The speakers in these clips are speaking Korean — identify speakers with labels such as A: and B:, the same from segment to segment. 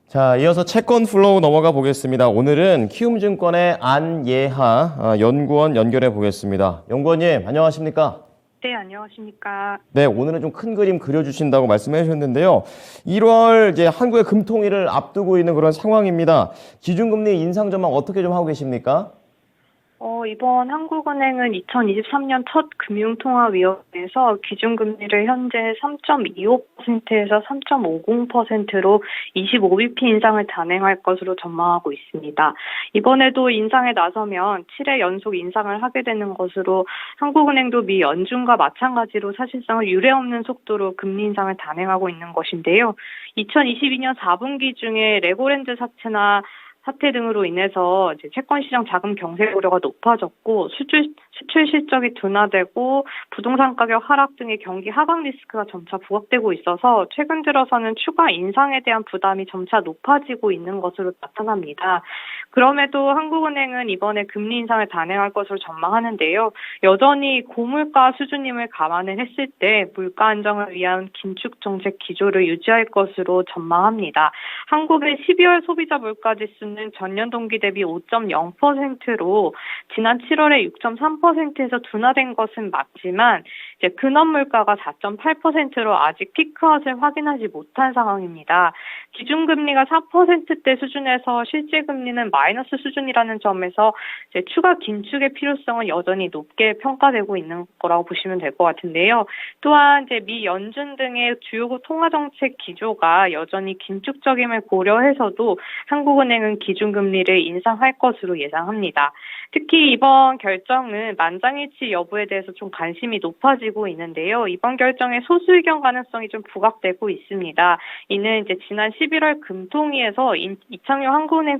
A: 자, 이어서 채권 플로우 넘어가 보겠습니다. 오늘은 키움증권의 안예하 연구원 연결해 보겠습니다. 연구원님, 안녕하십니까?
B: 네, 안녕하십니까.
A: 네, 오늘은 좀 큰 그림 그려주신다고 말씀해 주셨는데요. 1월 이제 한국의 금통위를 앞두고 있는 그런 상황입니다. 기준금리 인상 전망 어떻게 좀 하고 계십니까?
B: 이번 한국은행은 2023년 첫 금융통화위원회에서 기준금리를 현재 3.25%에서 3.50%로 25bp 인상을 단행할 것으로 전망하고 있습니다. 이번에도 인상에 나서면 7회 연속 인상을 하게 되는 것으로 한국은행도 미 연준과 마찬가지로 사실상 유례없는 속도로 금리 인상을 단행하고 있는 것인데요. 2022년 4분기 중에 레고랜드 사태 등으로 인해서 이제 채권 시장 자금 경색 우려가 높아졌고 수출 실적이 둔화되고 부동산 가격 하락 등의 경기 하강 리스크가 점차 부각되고 있어서 최근 들어서는 추가 인상에 대한 부담이 점차 높아지고 있는 것으로 나타납니다. 그럼에도 한국은행은 이번에 금리 인상을 단행할 것으로 전망하는데요. 여전히 고물가 수준임을 감안을 했을 때 물가 안정을 위한 긴축 정책 기조를 유지할 것으로 전망합니다. 한국의 12월 소비자 물가 지수는 전년 동기 대비 5.0%로 지난 7월에 6.3%에서 둔화된 것은 맞지만 이제 근원 물가가 4.8%로 아직 피크아웃을 확인하지 못한 상황입니다. 기준금리가 4%대 수준에서 실제 금리는 마이너스 수준이라는 점에서 이제 추가 긴축의 필요성은 여전히 높게 평가되고 있는 거라고 보시면 될 것 같은데요. 또한 이제 미 연준 등의 주요 통화 정책 기조가 여전히 긴축적임을 고려해서도 한국은행은 기준금리를 인상할 것으로 예상합니다. 특히 이번 결정은 만장일치 여부에 대해서 좀 관심이 높아지고 있는데요. 이번 결정의 소수 의견 가능성이 좀 부각되고 있습니다. 이는 이제 지난 11월 금통위에서 이창용 한국은행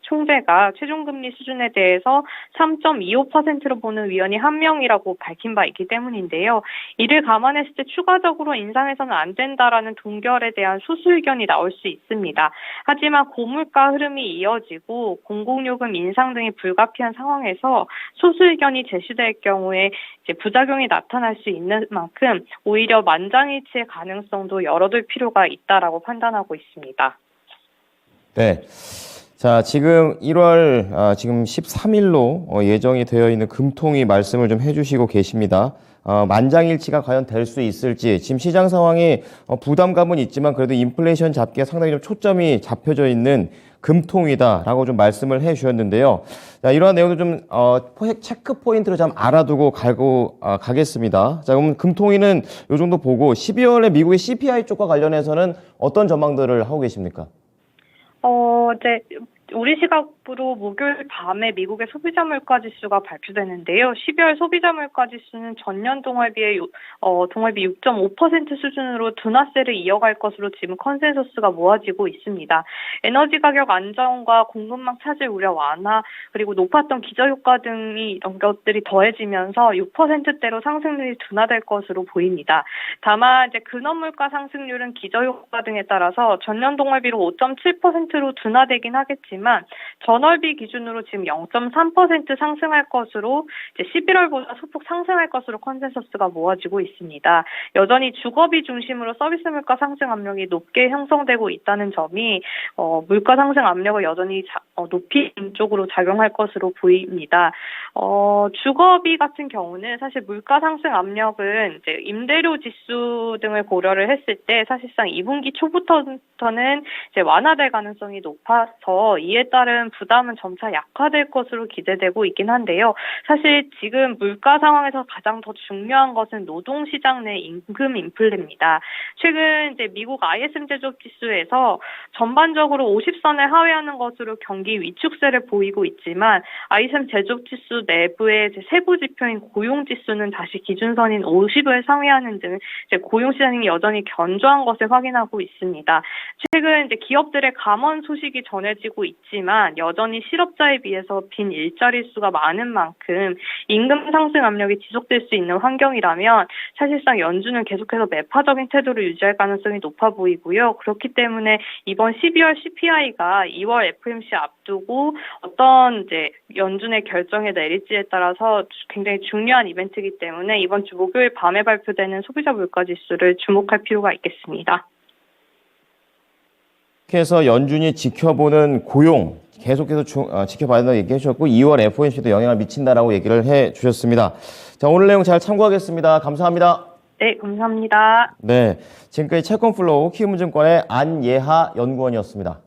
B: 총재가 최종금리 수준에 대해서 3.25%로 보는 위원이 한 명이라고 밝힌 바 있기 때문인데요. 이를 감안했을 때 추가적으로 인상해서는 안 된다라는 동결에 대한 소수 의견이 나올 수 있습니다. 하지만 고물가 흐름이 이어지고 공공요금 인상 등이 불가피한 상황에서 소수 의견이 제시될 경우에 이제 부작용이 나타날 수 있는 만큼 오히려 만장일치의 가능성도 열어둘 필요가 있다라고 판단하고 있습니다.
A: 네. 자, 지금 1월, 지금 13일로 예정이 되어 있는 금통위 말씀을 좀 해주시고 계십니다. 만장일치가 과연 될 수 있을지, 지금 시장 상황이 부담감은 있지만 그래도 인플레이션 잡기에 상당히 좀 초점이 잡혀져 있는 금통위다라고 좀 말씀을 해 주셨는데요. 자, 이러한 내용도 좀, 체크 포인트로 좀 알아두고 가겠습니다. 자, 그럼 금통위는 요 정도 보고 12월에 미국의 CPI 쪽과 관련해서는 어떤 전망들을 하고 계십니까?
B: 이제 우리 시각으로 목요일 밤에 미국의 소비자 물가 지수가 발표되는데요. 12월 소비자 물가 지수는 전년 동월비 6.5% 수준으로 둔화세를 이어갈 것으로 지금 컨센서스가 모아지고 있습니다. 에너지 가격 안정과 공급망 차질 우려 완화, 그리고 높았던 기저효과 등이 이런 것들이 더해지면서 6%대로 상승률이 둔화될 것으로 보입니다. 다만 이제 근원 물가 상승률은 기저효과 등에 따라서 전년 동월비로 5.7%로 둔화되긴 하겠지만 전월비 기준으로 지금 0.3% 상승할 것으로 이제 11월보다 소폭 상승할 것으로 컨센서스가 모아지고 있습니다. 여전히 주거비 중심으로 서비스 물가 상승 압력이 높게 형성되고 있다는 점이 물가 상승 압력을 여전히 높이는 쪽으로 작용할 것으로 보입니다. 주거비 같은 경우는 사실 물가 상승 압력은 이제 임대료 지수 등을 고려를 했을 때 사실상 2분기 초부터는 이제 완화될 가능성이 높아서 이에 따른 부담은 점차 약화될 것으로 기대되고 있긴 한데요. 사실 지금 물가 상황에서 가장 더 중요한 것은 노동시장 내 임금 인플레입니다. 최근 이제 미국 ISM 제조업 지수에서 전반적으로 50선에 하회하는 것으로 경기 위축세를 보이고 있지만 ISM 제조업 지수 내부의 세부 지표인 고용 지수는 다시 기준선인 50을 상회하는 등 이제 고용 시장이 여전히 견조한 것을 확인하고 있습니다. 최근 이제 기업들의 감원 소식이 전해지고 있지만 여전히 실업자에 비해서 빈 일자리 수가 많은 만큼 임금 상승 압력이 지속될 수 있는 환경이라면 사실상 연준은 계속해서 매파적인 태도를 유지할 가능성이 높아 보이고요. 그렇기 때문에 이번 12월 CPI가 2월 FOMC 앞두고 어떤 이제 연준의 결정에 내릴지에 따라서 굉장히 중요한 이벤트이기 때문에 이번 주 목요일 밤에 발표되는 소비자 물가 지수를 주목할 필요가 있겠습니다.
A: 계속해서 연준이 지켜보는 고용 계속해서 지켜봐야 된다고 얘기해 주셨고 2월 FOMC도 영향을 미친다라고 얘기를 해 주셨습니다. 자, 오늘 내용 잘 참고하겠습니다. 감사합니다.
B: 네, 감사합니다.
A: 네, 지금까지 채권플로우 키움증권의 안예하 연구원이었습니다.